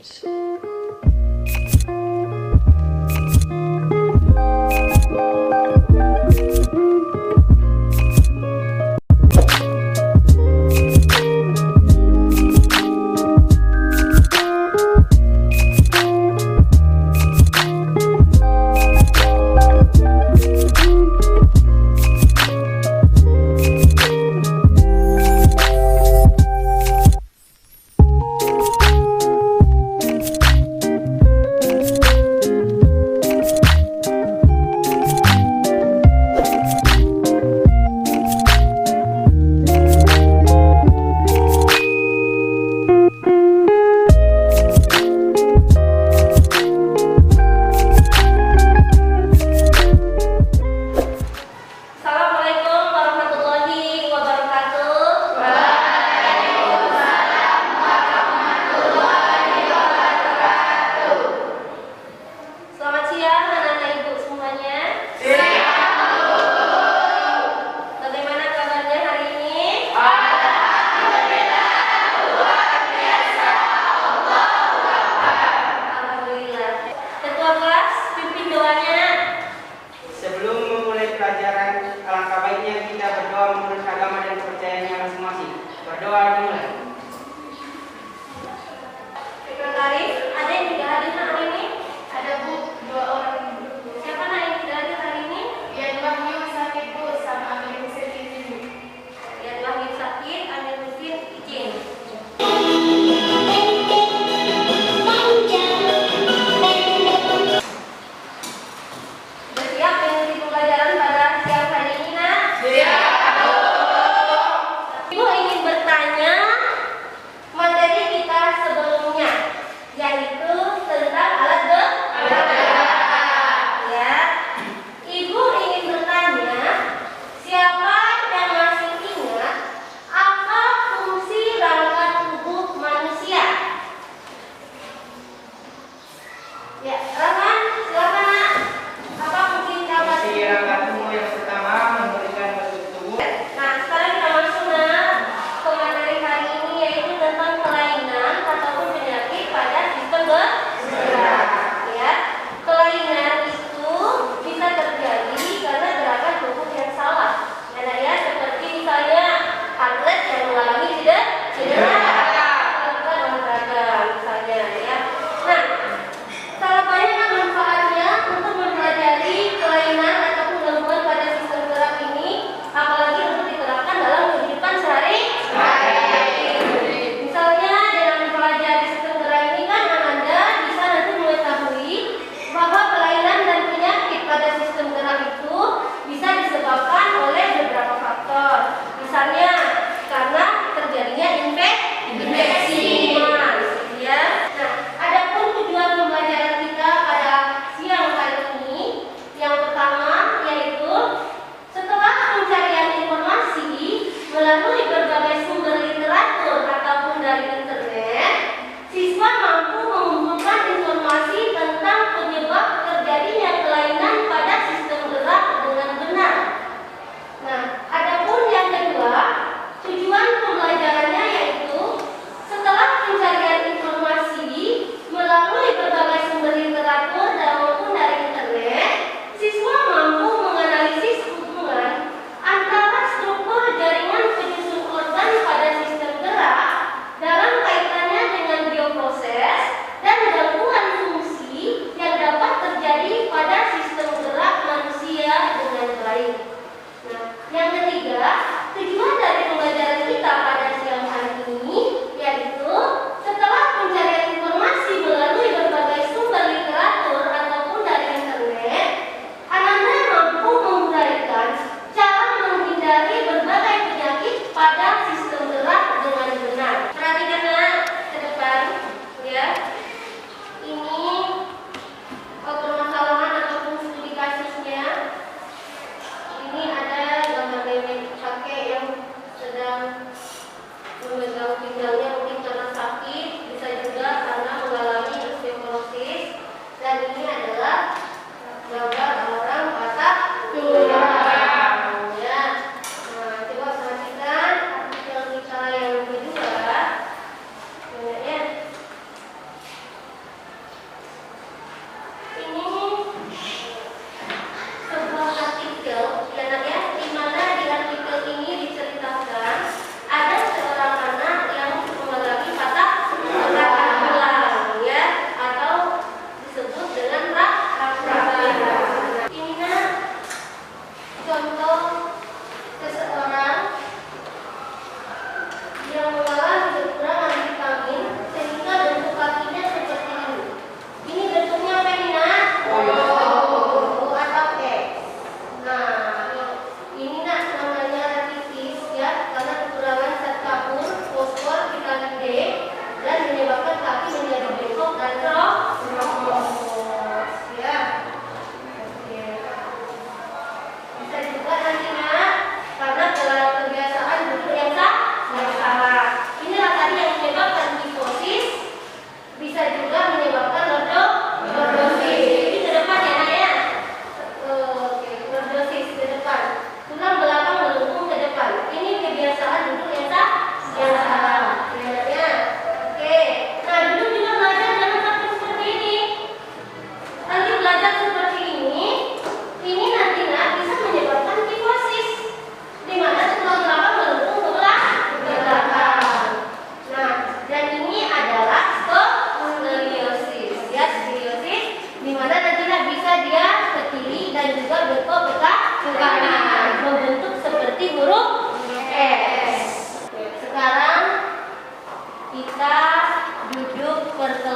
Games. Alangkah baiknya kita berdoa menurut agama dan kepercayaannya masing-masing. Berdoa dimulai. Sekretaris, ada yang tidak hadir hari ini? Ada Bu, 2 orang. Siapa yang tidak hadir hari ini? Yang Wahyu sakit Bu, sama Amir Husin izin Bu. Yang Wahyu sakit, Amir Husin izin. Bersiap mengikuti pembelajaran pada siang hari ini, nak? Siap Bu. Ibu ingin bertanya materi kita sebelumnya, yaitu tentang alat berat.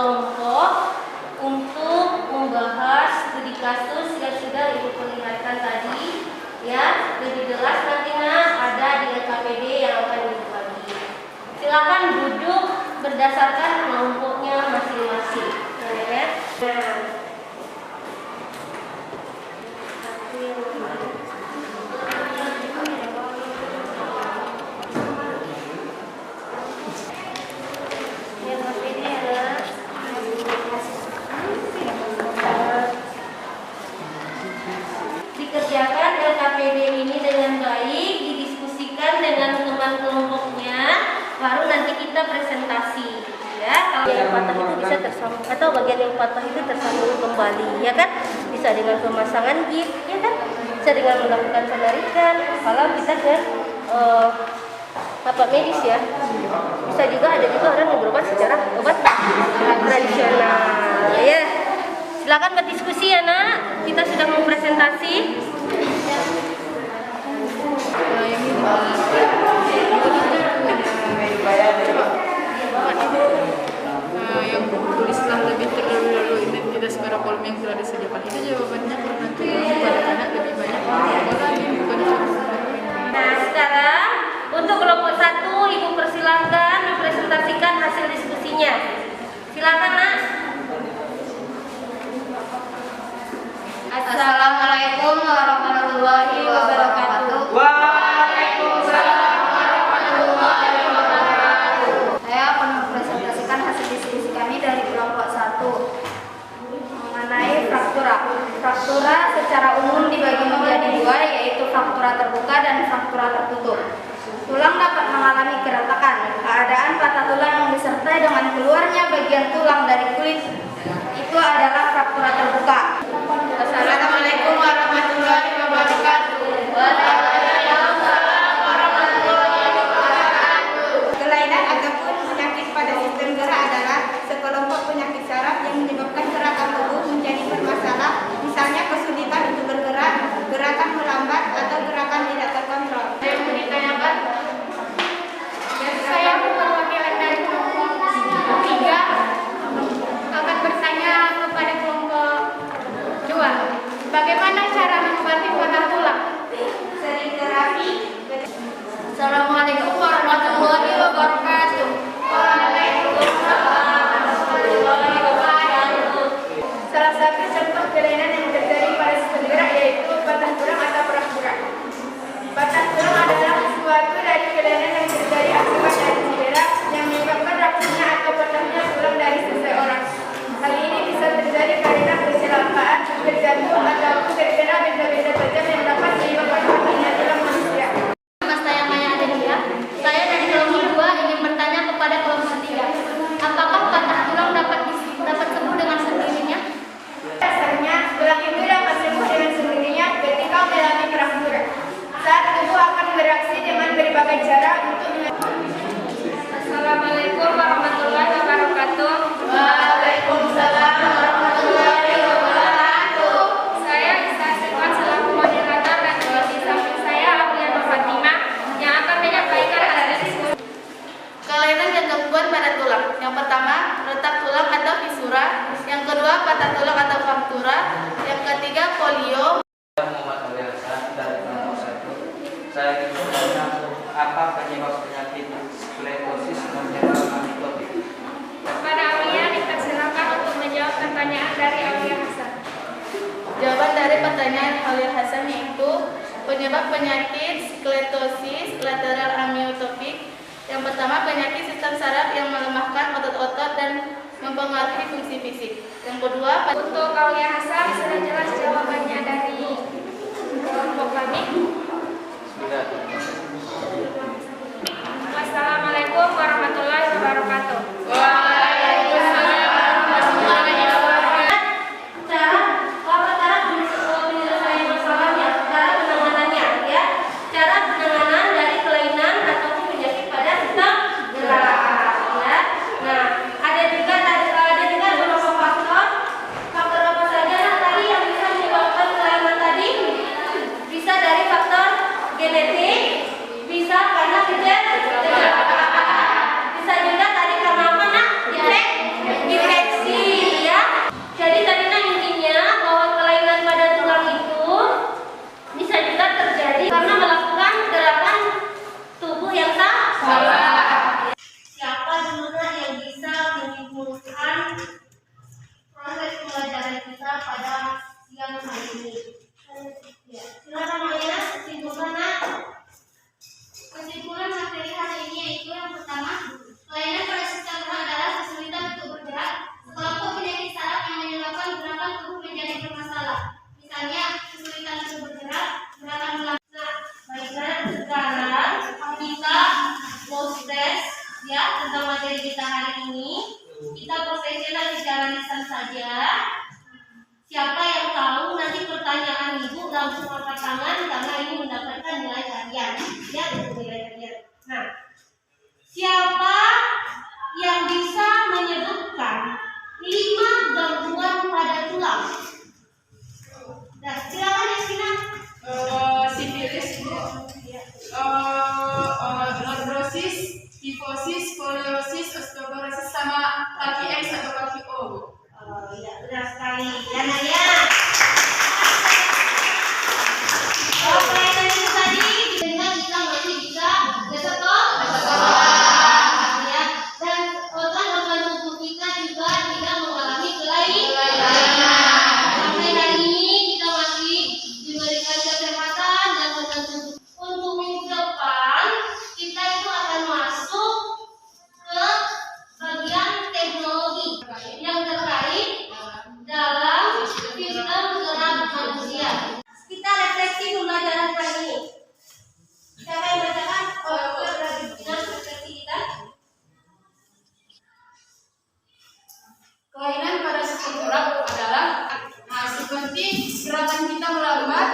kelompok untuk membahas studi kasus yang sudah Ibu perlihatkan tadi. Ya, lebih jelas nantinya ada di LKPD yang akan Ibu bagi. Silakan duduk berdasarkan kelompoknya masing-masing. Ya. Dikerjakan LKPD ini dengan baik, didiskusikan dengan teman kelompoknya, baru nanti kita presentasi. Ya, kalau yang patah itu bisa tersambung atau bagian yang patah itu tersambung kembali, ya kan? Bisa dengan pemasangan gip, ya kan? Bisa dengan melakukan penarikan. Kalau kita ke apa medis ya, bisa juga ada juga orang yang berobat secara obat tradisional. Ya, silakan berdiskusi ya nak. Kita sudah mau presentasi. Yang tulislah lebih terlalu ini tidak secara kolom yang sudah disediakan itu jawabannya karena pada anak lebih banyak bukan. Nah, sekarang untuk kelompok 1 Ibu persilahkan mempresentasikan hasil diskusinya. Silakan nak. Assalamualaikum warahmatullahi wabarakatuh. Waalaikumsalam warahmatullahi wabarakatuh. Saya akan mempresentasikan hasil diskusi kami dari kelompok 1 mengenai fraktura. Fraktura secara umum dibagi menjadi dua, yaitu fraktura terbuka dan fraktura tertutup. Tulang dapat mengalami keretakan. Keadaan patah tulang yang disertai dengan keluarnya bagian tulang dari kulit itu adalah fraktura terbuka. Assalamualaikum warahmatullahi wabarakatuh. Waalaikumsalam warahmatullahi wabarakatuh. Kelainan ataupun penyakit pada sistem gerak adalah sekelompok penyakit saraf yang menyebabkan gerakan tubuh menjadi bermasalah, misalnya kesulitan untuk bergerak, gerakan melambat, atau gerakan tidak terkontrol. Saya mau ditanyakan, saya perwakilan dari kelompok 3 akan bertanya kepada kelompok 2. Bagaimana cara mengobati patah tulang? Sering terapi. Assalamualaikum warahmatullahi wabarakatuh. Waalaikumsalam warahmatullahi wabarakatuh. Salah satu contoh kelainan yang terjadi pada sistem gerak yaitu patah tulang atau fraktura. Patah tulang adalah suatu dari kelainan yang terjadi akibat dari cedera yang menyebabkan rapuhnya atau patahnya tulang dari seseorang. Hal ini bisa terjadi karena kecelakaan, terjatuh, atau terkena benda-benda tajam yang dapat menyebabkan patahnya tulang manusia. Nama saya Maya Adelia. Saya dari kelompok 2 ingin bertanya kepada kelompok 3. Apakah patah tulang dapat sembuh dengan sendirinya? Dasarnya, tulang itu dapat sembuh dengan sendirinya ketika mengalami fraktura. Saat tubuh akan bereaksi dengan berbagai cara untuk Assalamualaikum warahmatullahi wabarakatuh. Waalaikumsalam warahmatullahi wabarakatuh. Saya Isa Sifat selaku moderator dan di samping saya Aulia Fatimah yang akan menyampaikan hasil diskusi. Kelainan yang gangguan pada tulang. Yang pertama, retak tulang atau fisura. Yang kedua, patah tulang atau fraktura. Yang ketiga, polio. Muhammad Aulia Hasan dari kelompok 1. Saya ingin bertanya apa penyebab penyakit skoliosis non-general amitopik. Kepada Aulia dipersilakan untuk menjawab pertanyaan dari Aulia Hasan. Jawaban dari pertanyaan Aulia Hasan yaitu penyebab penyakit skoliosis lateral amiotropik. Yang pertama, penyakit sistem saraf yang melemahkan otot-otot dan mempengaruhi fungsi fisik. Yang kedua, Untuk Aulia Hasan sudah jelas jawabannya dari kelompok kami. Sudah. Wassalamualaikum warahmatullahi wabarakatuh. Waalaikumsalam warahmatullahi wabarakatuh. Cara penyelesaian masalahnya, cara penanganannya, ya. Cara penanganan dari kelainan ataupun penyakit pada sistem gerak, ya. Nah, ada juga beberapa faktor. Faktor apa saja tadi yang bisa menyebabkan kelainan tadi? Bisa dari faktor genetik, bisa karena gejala, bisa juga tadi karena apa nak? esainya secara lisan saja. Siapa yang tahu nanti pertanyaan ibu langsung angkat tangan karena ini mendapatkan nilai kalian. Ya, untuk nilai kalian. Nah, siapa yang bisa menyebutkan 5 gangguan pada tulang? Nah, silakan ya Sina. Sifilis, lordrosis, kifosis, skoliosis, osteoporosis, sama kaki X atau kaki O. Oh iya, benar sekali. Dan Naya. Oke, itu tadi dengan kita masih bisa besok ya. Dan organ-organ tubuh kita juga tidak mengalami kelainan. Sampai hari ini kita masih diberikan kesehatan dan organ tubuh. Untuk minggu depan kita itu akan masuk ke bagian teknologi yang terkait dalam sistem gerak manusia. Kita refleksi pembelajaran kali ini. Siapa yang bacakan? Refleksi kita. Kelainan pada sistem gerak adalah seperti gerakan kita melambat,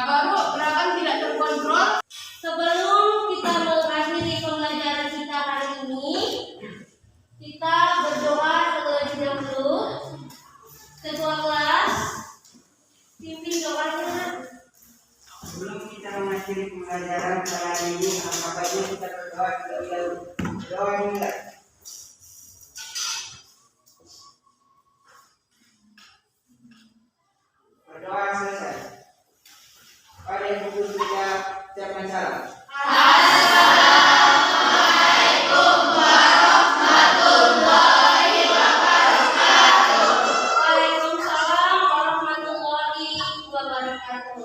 baru gerakan tidak terkontrol. Sebelum kita mengakhiri pembelajaran kita hari ini, kita berdoa terlebih dahulu. Ketua kelas, pimpin doanya. Sebelum kita mengakhiri pembelajaran kali ini, apakah kita berdoa terlebih dahulu? Doa dimulai. Berdoa selesai. Pada yang pukul kita ucapkan salam. Waalaikumsalam warahmatullahi wabarakatuh.